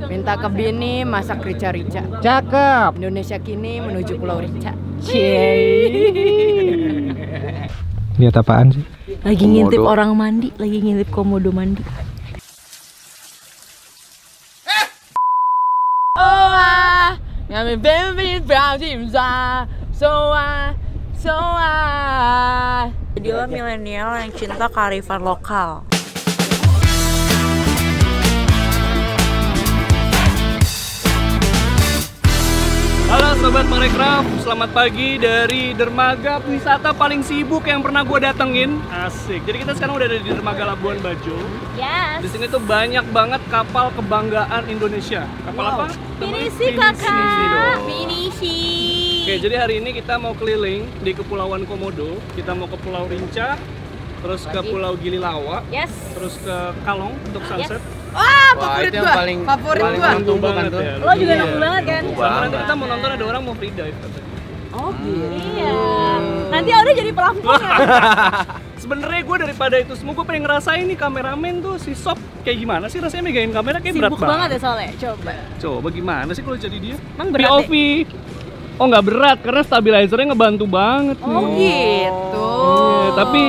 Minta ke bini masak rica-rica. Cakep. Indonesia kini menuju Pulau Rica. Lihat apaan sih? Lagi ngintip orang mandi, lagi ngintip komodo mandi. Jadilah milenial yang cinta kearifan lokal. Halo Sobat Parekraf, selamat pagi dari dermaga wisata paling sibuk yang pernah gue datengin. Asik. Jadi kita sekarang udah ada di dermaga Labuan Bajo. Yes. Di sini tuh banyak banget kapal kebanggaan Indonesia. Kapal apa? Pinisi kakak. Pinisi. Oke, jadi hari ini kita mau keliling di Kepulauan Komodo. Kita mau ke Pulau Rinca, terus ke Pulau Gili Lawa, terus ke Kalong untuk sunset. Wah, favorit gua. Favorit gua. Nunggu banget ya. Lo juga nunggu banget kan? Sama nanti kita mau nonton ada orang mau free dive katanya. Oh gitu. Iya. Nanti udah jadi pelampungnya. Sebenarnya gue daripada itu semua gue pengen ngerasain nih kameramen tuh si Sob kayak gimana sih rasanya megangin kamera kayak berat Sibuk banget ya soalnya. Coba gimana sih kalau jadi dia? Emang berat POV. Oh nggak berat karena stabilizernya ngebantu banget nih. Oh gitu. Iya, tapi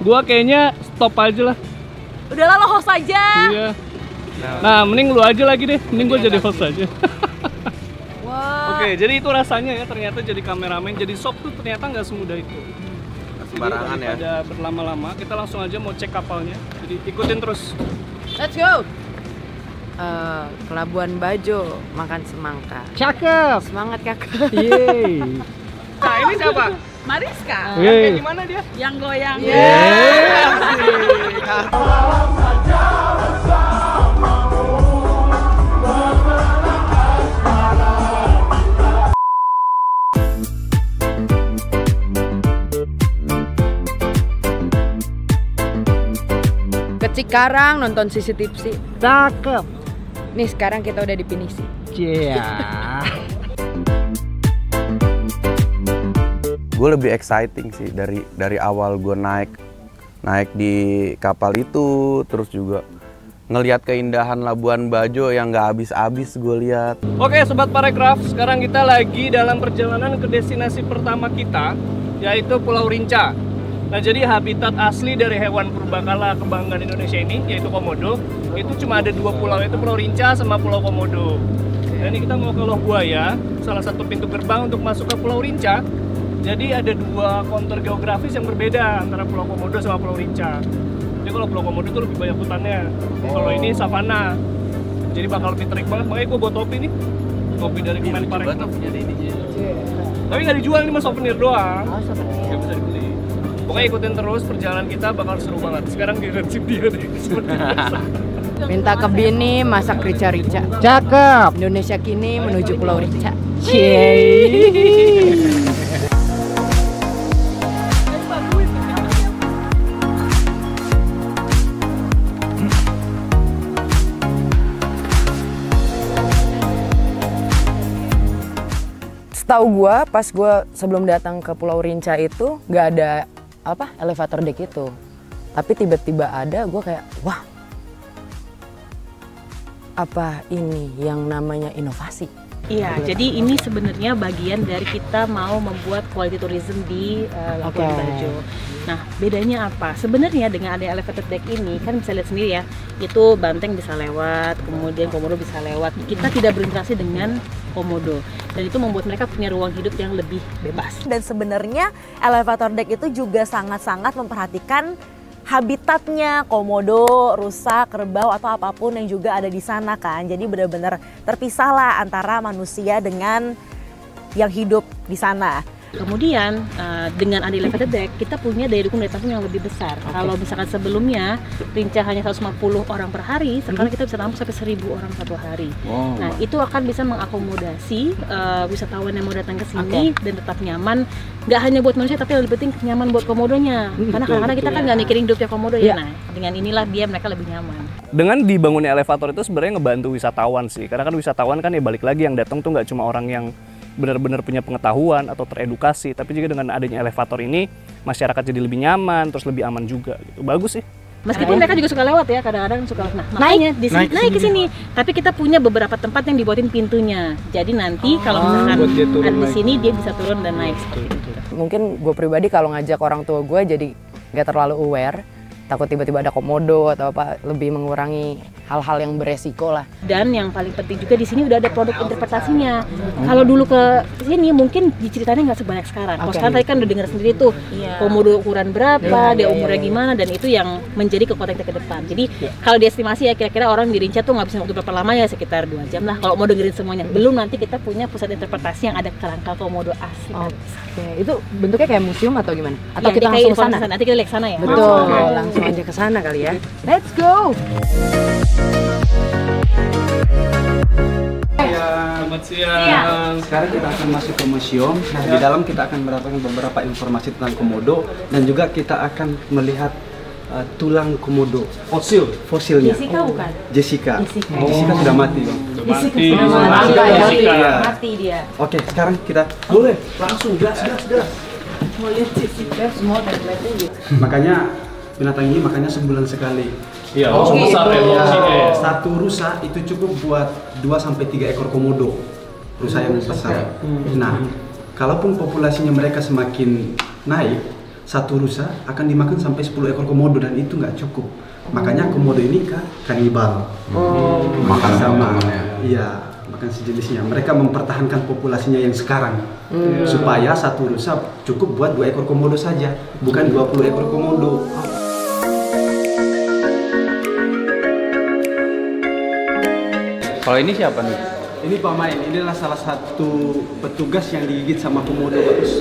gue kayaknya stop aja lah. Udahlah lo host aja. Iya. Nah, mending lu aja lagi deh. Mending gue jadi host aja. Wah. Oke, jadi itu rasanya ya ternyata jadi kameramen, jadi Sob tuh ternyata nggak semudah itu. Sembarangan ya. Ada berlama-lama, kita langsung aja mau cek kapalnya. Jadi ikutin terus. Let's go. Ke Labuan Bajo makan semangka. Cakep. Semangat kakak. Yeay. Nah, ini siapa? Mariska. Kayak gimana dia? Yang goyang. Ke Cikarang nonton CCTV. Cakep. Nih sekarang kita udah di Pinisi. Yeah. Gue lebih exciting sih dari awal gue naik di kapal itu, terus juga ngelihat keindahan Labuan Bajo yang nggak habis-habis gue lihat. Oke Sobat Parekraf, sekarang kita lagi dalam perjalanan ke destinasi pertama kita, yaitu Pulau Rinca. Nah jadi habitat asli dari hewan purbakala kebanggaan Indonesia ini, yaitu komodo, itu cuma ada dua pulau, yaitu Pulau Rinca sama Pulau Komodo. Dan ini kita mau ke Loh Buaya, salah satu pintu gerbang untuk masuk ke Pulau Rinca. Jadi ada dua kontur geografis yang berbeda antara Pulau Komodo sama Pulau Rinca. Jadi kalau Pulau Komodo itu lebih banyak hutannya. Kalau ini savana. Jadi bakal lebih terik banget. Makanya gue bawa topi nih. Topi dari Kemenparekraf. Tapi nggak dijual, ini mah souvenir doang. Oh, souvenir. Nggak bisa dibeli. Pokoknya ikutin terus, perjalanan kita bakal seru banget. Sekarang dirensip dia deh. Minta ke bini masak rica-rica. Cakep. Indonesia kini menuju Pulau Rica. Setahu gue, pas gue sebelum datang ke Pulau Rinca itu nggak ada elevator deck itu. Tapi tiba-tiba ada, gue kayak wah, apa ini yang namanya inovasi? Iya, jadi ini sebenarnya bagian dari kita mau membuat quality tourism di Labuan Bajo. Nah, bedanya apa? Sebenarnya dengan ada elevated deck ini, kan bisa lihat sendiri ya, itu banteng bisa lewat, kemudian komodo bisa lewat. Kita tidak berinteraksi dengan komodo, dan itu membuat mereka punya ruang hidup yang lebih bebas. Dan sebenarnya elevator deck itu juga sangat-sangat memperhatikan habitatnya komodo, rusa, kerbau atau apapun yang juga ada di sana kan. Jadi benar-benar terpisahlah antara manusia dengan yang hidup di sana. Kemudian dengan ada elevated deck kita punya daya dukung daya tampung yang lebih besar. Kalau misalkan sebelumnya Rinca hanya 150 orang per hari, sekarang kita bisa tampung sampai 1000 orang satu hari. Nah itu akan bisa mengakomodasi wisatawan yang mau datang ke sini dan tetap nyaman. Nggak hanya buat manusia tapi lebih penting nyaman buat komodonya. Karena kadang-kadang kita kan nggak mikirin hidupnya komodo ya. Nah dengan inilah mereka lebih nyaman. Dengan dibangunnya elevator itu sebenarnya ngebantu wisatawan sih. Karena kan wisatawan kan ya balik lagi yang datang tuh nggak cuma orang yang benar-benar punya pengetahuan atau teredukasi, tapi juga dengan adanya elevator ini masyarakat jadi lebih nyaman, terus lebih aman juga gitu. Bagus sih. Meskipun mereka juga suka lewat ya, kadang-kadang suka. Nah, makanya di sini naik ke sini. Tapi kita punya beberapa tempat yang dibuatin pintunya. Jadi nanti kalau misalkan ada di sini dia bisa turun dan naik seperti itu. Mungkin gue pribadi kalau ngajak orang tua gue jadi nggak terlalu aware, takut tiba-tiba ada komodo atau apa, lebih mengurangi hal-hal yang beresiko lah. Dan yang paling penting juga di sini udah ada produk interpretasinya. Kalau dulu ke sini mungkin diceritain nggak sebanyak sekarang. Kalau sekarang tadi kan udah dengar sendiri tuh komodo ukuran berapa, dia umurnya gimana, dan itu yang menjadi kekuatan kita ke depan. Jadi kalau diestimasi ya kira-kira orang di Rinca tuh ngabisin waktu berapa lama ya, sekitar 2 jam lah kalau mau dengerin semuanya. Belum nanti kita punya pusat interpretasi yang ada kerangka komodo asli. Oke, itu bentuknya kayak museum atau gimana? Atau Ya, kita kayak langsung ke sana? Nanti kita lihat ke sana ya. Betul, langsung aja ke sana kali ya. Let's go. Selamat siang. Sekarang kita akan masuk ke museum. Nah, di dalam kita akan mendapatkan beberapa informasi tentang komodo dan juga kita akan melihat tulang komodo fosilnya. Jessica bukan? Jessica sudah mati, Bang. Mati dia. Oke, sekarang kita boleh langsung gas. Mau lihat Jessica semua dan Makanya binatang ini makannya sebulan sekali. Iya, langsung besar ya. Satu rusa itu cukup buat 2-3 ekor komodo. Rusa yang besar. Nah, kalaupun populasinya mereka semakin naik, satu rusa akan dimakan sampai 10 ekor komodo dan itu nggak cukup. Makanya komodo ini kanibal. Makan sama. Iya, makan sejenisnya. Mereka mempertahankan populasinya yang sekarang supaya satu rusa cukup buat 2 ekor komodo saja, bukan 20 ekor komodo. Kalau ini siapa nih? Ini Pak Main, ini adalah salah satu petugas yang digigit sama komodo, Bagus.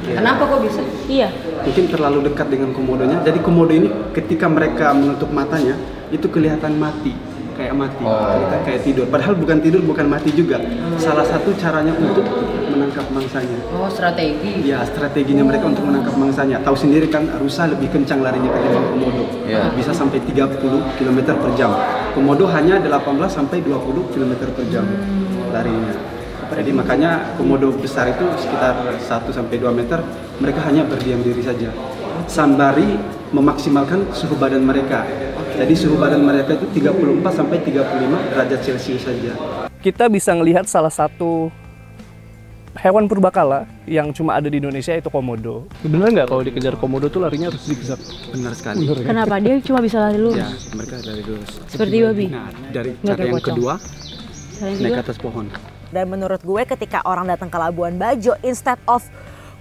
Kenapa kok bisa? Iya. Mungkin terlalu dekat dengan komodonya. Jadi komodo ini ketika mereka menutup matanya itu kelihatan mati, kayak mati, kayak tidur. Padahal bukan tidur, bukan mati juga. Salah satu caranya untuk menangkap mangsanya. Oh, strategi. Ya, strateginya mereka untuk menangkap mangsanya. Tahu sendiri kan, rusa lebih kencang larinya ketimbang komodo. Bisa sampai 30 km per jam. Komodo hanya 18 sampai 20 km per jam larinya. Jadi makanya komodo besar itu sekitar 1 sampai 2 meter, mereka hanya berdiam diri saja. Sembari memaksimalkan suhu badan mereka. Jadi suhu badan mereka itu 34 sampai 35 derajat Celcius saja. Kita bisa ngelihat salah satu hewan purbakala yang cuma ada di Indonesia, itu komodo. Bener nggak kalau dikejar komodo tuh larinya harus zigzag? Benar sekali. Kenapa dia cuma bisa lari lurus? Ya, mereka dari lurus. Seperti babi. Nah, dari cara yang kedua, naik ke atas pohon. Dan menurut gue ketika orang datang ke Labuan Bajo, instead of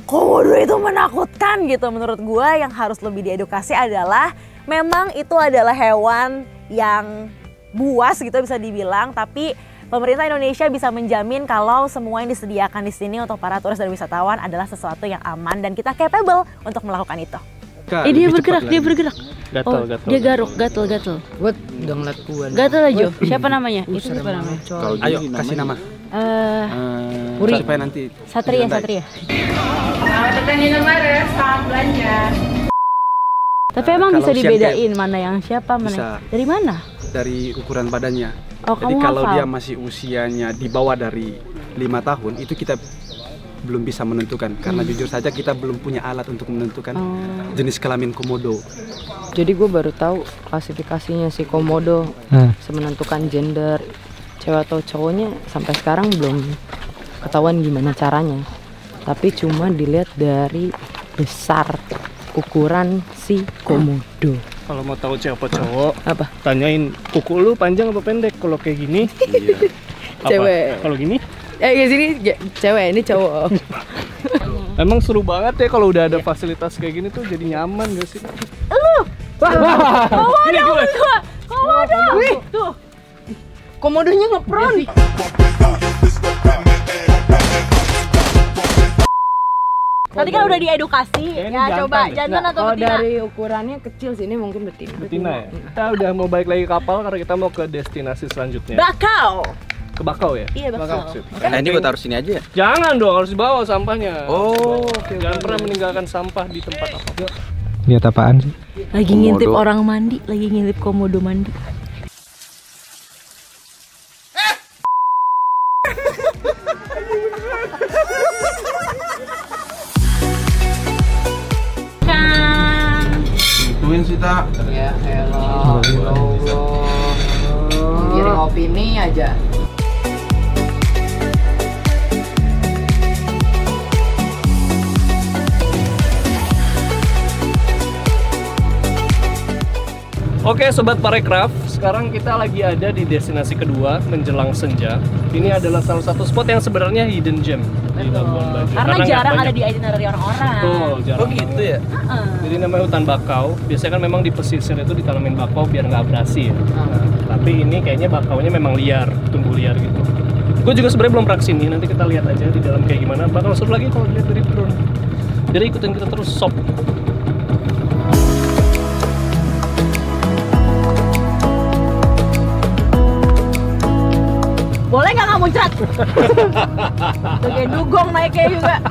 komodo itu menakutkan gitu, menurut gue yang harus lebih diedukasi adalah memang itu adalah hewan yang buas gitu bisa dibilang, tapi pemerintah Indonesia bisa menjamin kalau semua yang disediakan di sini untuk para turis dan wisatawan adalah sesuatu yang aman dan kita capable untuk melakukan itu. Dia bergerak. Gatel. Dia gatel. Gue udah ngeliat gue. Gatel aja. Siapa namanya? Itu siapa namanya? Ayo, kasih nama. Puri. Supaya nanti Satria. Tapi emang Kalau bisa siang dibedain mana yang siapa, mana Bisa. dari mana? dari ukuran badannya. Oh, Jadi kamu kalau hafal? dia masih usianya di bawah dari 5 tahun, itu kita belum bisa menentukan. Karena jujur saja kita belum punya alat untuk menentukan jenis kelamin komodo. Jadi gue baru tahu klasifikasinya si komodo, menentukan gender cewek atau cowoknya sampai sekarang belum ketahuan gimana caranya. Tapi cuma dilihat dari besar ukuran si komodo. Kalau mau tahu cewek apa cowok, Apa? tanyain kuku lu panjang apa pendek. Kalau kayak gini, apa? Cewek. Kalau gini, Di sini cewek, ini cowok. emang seru banget ya kalau udah ada fasilitas kayak gini tuh, jadi nyaman gak sih? Ini gue. Wih, tuh. Komodonya ngepron. Tadi kan udah diedukasi, Kayaknya ya jantan coba deh. jantan atau Oh, betina? dari ukurannya kecil sini mungkin betina. Betina ya? Kita udah mau balik lagi ke kapal karena kita mau ke destinasi selanjutnya. Bakau. Ke Bakau ya? Iya, Bakau. Sip. Nah, ini gue taruh sini aja ya? Jangan dong, harus dibawa sampahnya. Oh, Jangan pernah meninggalkan sampah di tempat apapun. Lihat apaan sih? Lagi ngintip Komodo. orang mandi, lagi ngintip komodo mandi. Tungguin sih, Ta. Kak. Ya elah, giring opini aja. Oke Sobat Parekraf, sekarang kita lagi ada di destinasi kedua menjelang senja. Ini adalah salah satu spot yang sebenarnya hidden gem di Labuan Bajo. Karena nggak jarang banyak. ada di itinerary orang-orang. Betul, jarang. Oh gitu ya? Jadi namanya hutan bakau. Biasanya kan memang di pesisir itu ditanamin bakau biar nggak abrasi ya. Nah, tapi ini kayaknya bakaunya memang liar, tumbuh liar gitu. Gue juga sebenarnya belum pernah kesini, nanti kita lihat aja di dalam kayak gimana. Bakal seru lagi kalau lihat dari drone. Jadi ikutin kita terus sob. Boleh nggak muncrat? Tuh kayak dugong naiknya juga.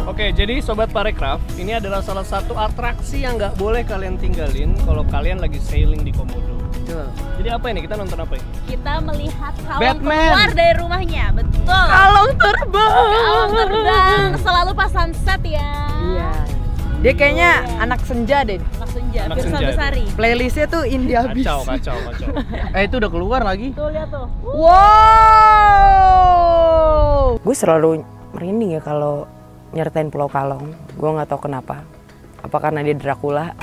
Oke, jadi Sobat Parekraf, ini adalah salah satu atraksi yang nggak boleh kalian tinggalin kalau kalian lagi sailing di Komodo. Jadi apa ini? Kita nonton apa ini? Kita melihat kalong Batman. keluar dari rumahnya, betul. Kalong terbang. Kalong terbang, selalu pas sunset ya. Iya. Dia kayaknya anak senja deh. Anak senja, Anak Firsa senja. Besari. Playlistnya tuh indie habis. Kacau. Itu udah keluar lagi. Tuh lihat tuh. Wow. Gue selalu merinding ya kalau nyertain Pulau Kalong. Gue nggak tahu kenapa. Apa karena dia Dracula?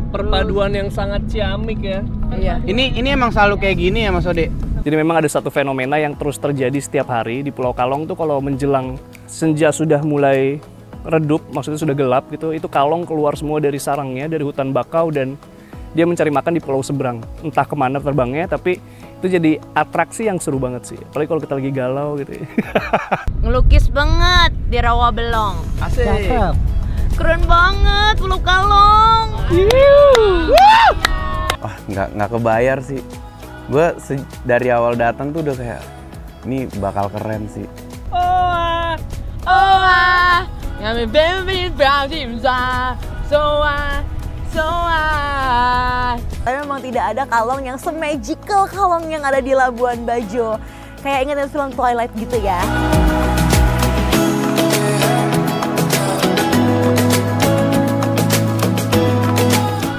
Perpaduan yang sangat ciamik ya. Iya. Ini emang selalu kayak gini ya Mas Ode? Jadi memang ada satu fenomena yang terus terjadi setiap hari di Pulau Kalong tuh kalau menjelang senja sudah mulai redup, maksudnya sudah gelap gitu, itu kalong keluar semua dari sarangnya, dari hutan bakau dan dia mencari makan di pulau seberang. Entah kemana terbangnya, tapi itu jadi atraksi yang seru banget sih. Apalagi kalau kita lagi galau gitu ya. Ngelukis banget di Rawa Belong. Asik. Keren banget Pulau Kalong. Wah, nggak kebayar sih. Gue dari awal datang tuh udah kayak, ini bakal keren sih. Tapi memang tidak ada kalong yang se-magical kalong yang ada di Labuan Bajo. Kayak ingetin film Twilight gitu ya.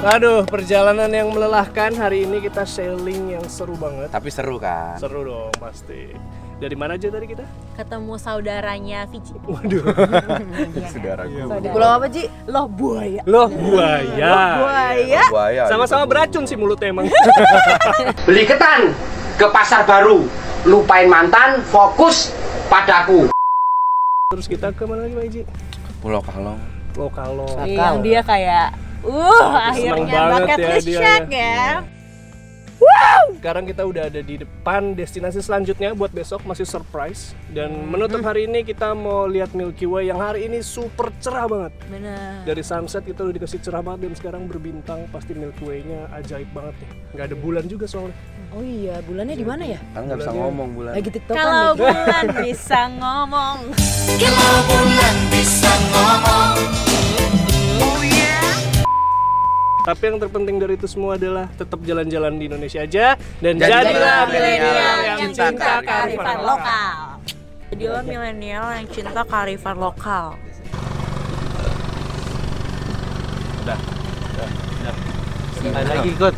Aduh, perjalanan yang melelahkan. Hari ini kita sailing yang seru banget. Tapi seru kan? Seru dong, pasti. Dari mana aja tadi kita? Ketemu saudaranya Vici. Waduh. Saudara gue. Di pulau apa, Ji? Loh buaya. Loh, buaya. Buaya. Buaya. Sama-sama beracun sih mulutnya emang. Beli ketan ke pasar baru, lupain mantan, fokus padaku. Terus kita ke mana lagi, Pak Iji? Pulau Kalong. Pulau Kalong. Yang dia kayak Seneng akhirnya banget bucket ya list dia check ya. ya. Sekarang kita udah ada di depan destinasi selanjutnya buat besok, masih surprise. Dan menutup hari ini kita mau lihat Milky Way yang hari ini super cerah banget. Bener. Dari sunset kita udah dikasih cerah banget dan sekarang berbintang, pasti Milky Way-nya ajaib banget nih. Nggak ada bulan juga soalnya. Oh iya, bulannya di mana ya? Kan nggak bisa ngomong bulan. Lagi TikTokan Kalau nih. bulan bisa ngomong. Tapi yang terpenting dari itu semua adalah tetap jalan-jalan di Indonesia aja dan Jadilah jadilah milenial yang cinta kearifan lokal. Jadilah milenial yang cinta kearifan lokal. Ada lagi ikut.